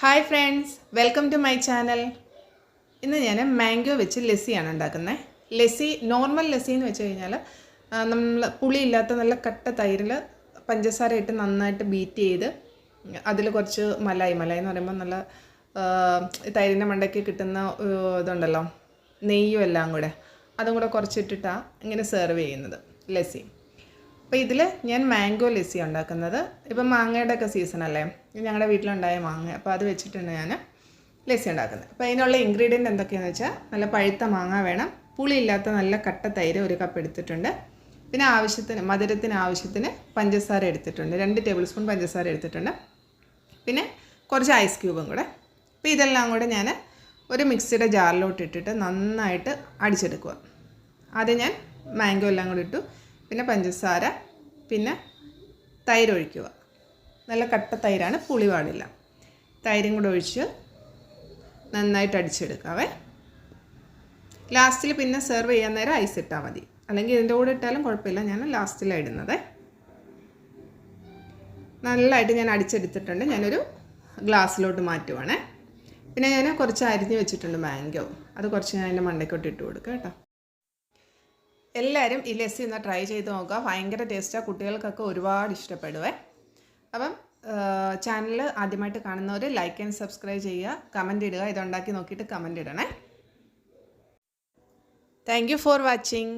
Hi friends, welcome to my channel. ഇന്ന് ഞാൻ mango വെച്ച് ലസ്സിയാണ് ഉണ്ടാക്കുന്നത്. ലസ്സി നോർമൽ ലസ്സി എന്ന് വെച്ച് കഴിഞ്ഞാൽ നമ്മൾ പുളിയില്ലാത്ത നല്ല കട്ട തൈരിൽ പഞ്ചസാര ഇട്ട് നന്നായിട്ട് ബീറ്റ് ചെയ്ത് അതിൽ കുറച്ച് മലായി എന്ന് പറയുമ്പോൾ നല്ല തൈരിൻ്റെ മണ്ടയ്ക്ക് കിട്ടുന്ന ഇതുണ്ടല്ലോ, നെയ്യും എല്ലാം കൂടെ അതും കൂടെ കുറച്ചിട്ടിട്ടാണ് ഇങ്ങനെ സെർവ് ചെയ്യുന്നത് ലസ്സി. അപ്പോൾ ഇതിൽ ഞാൻ മാംഗോ ലസ്സി ഉണ്ടാക്കുന്നത്. ഇപ്പം മാങ്ങയുടെ ഒക്കെ സീസണല്ലേ, ഞങ്ങളുടെ വീട്ടിലുണ്ടായ മാങ്ങ, അപ്പോൾ അത് വെച്ചിട്ടാണ് ഞാൻ ലസ്സി ഉണ്ടാക്കുന്നത്. അപ്പോൾ അതിനുള്ള ഇൻഗ്രീഡിയൻറ്റ് എന്തൊക്കെയാണെന്ന് വെച്ചാൽ നല്ല പഴുത്ത മാങ്ങ വേണം, പുളിയില്ലാത്ത നല്ല കട്ട തൈര് 1 കപ്പ് എടുത്തിട്ടുണ്ട്, പിന്നെ ആവശ്യത്തിന് മധുരത്തിന് ആവശ്യത്തിന് പഞ്ചസാര എടുത്തിട്ടുണ്ട്, 2 ടേബിൾ സ്പൂൺ പഞ്ചസാര എടുത്തിട്ടുണ്ട്, പിന്നെ കുറച്ച് ഐസ് ക്യൂബും കൂടെ. അപ്പോൾ ഇതെല്ലാം കൂടെ ഞാൻ ഒരു മിക്സിയുടെ ജാറിലോട്ട് ഇട്ടിട്ട് നന്നായിട്ട് അടിച്ചെടുക്കുക. ആദ്യം ഞാൻ മാംഗോ എല്ലാം കൂടി ഇട്ടു, പിന്നെ പഞ്ചസാര, പിന്നെ തൈര് ഒഴിക്കുക. നല്ല കട്ട തൈരാണ്, പുളി പാടില്ല. തൈരും കൂടെ ഒഴിച്ച് നന്നായിട്ട് അടിച്ചെടുക്കാവേ. ലാസ്റ്റിൽ പിന്നെ സെർവ് ചെയ്യാൻ നേരം ഐസ് ഇട്ടാൽ മതി, അല്ലെങ്കിൽ ഇതിൻ്റെ കൂടെ ഇട്ടാലും കുഴപ്പമില്ല. ഞാൻ ലാസ്റ്റിലാണ് ഇടുന്നത്. നല്ലതായിട്ട് ഞാൻ അടിച്ചെടുത്തിട്ടുണ്ട്. ഞാനൊരു ഗ്ലാസ്സിലോട്ട് മാറ്റുവാണേ. പിന്നെ ഞാൻ കുറച്ച് അരിഞ്ഞ് വെച്ചിട്ടുണ്ട് മാംഗോ, അത് കുറച്ച് ഞാൻ അതിൻ്റെ മണ്ടയ്ക്കോട്ട് ഇട്ട് കൊടുക്കുക കേട്ടോ. എല്ലാവരും ഈ ലസ്സി ഒന്ന് ട്രൈ ചെയ്ത് നോക്കുക, ഭയങ്കര ടേസ്റ്റാണ്, കുട്ടികൾക്കൊക്കെ ഒരുപാട് ഇഷ്ടപ്പെടുവേ. അപ്പം ചാനൽ ആദ്യമായിട്ട് കാണുന്നവർ ലൈക്ക് ആൻഡ് സബ്സ്ക്രൈബ് ചെയ്യുക, കമൻറ്റ് ഇടുക, ഇതുണ്ടാക്കി നോക്കിയിട്ട് കമൻറ്റ് ഇടണേ. Thank you for watching.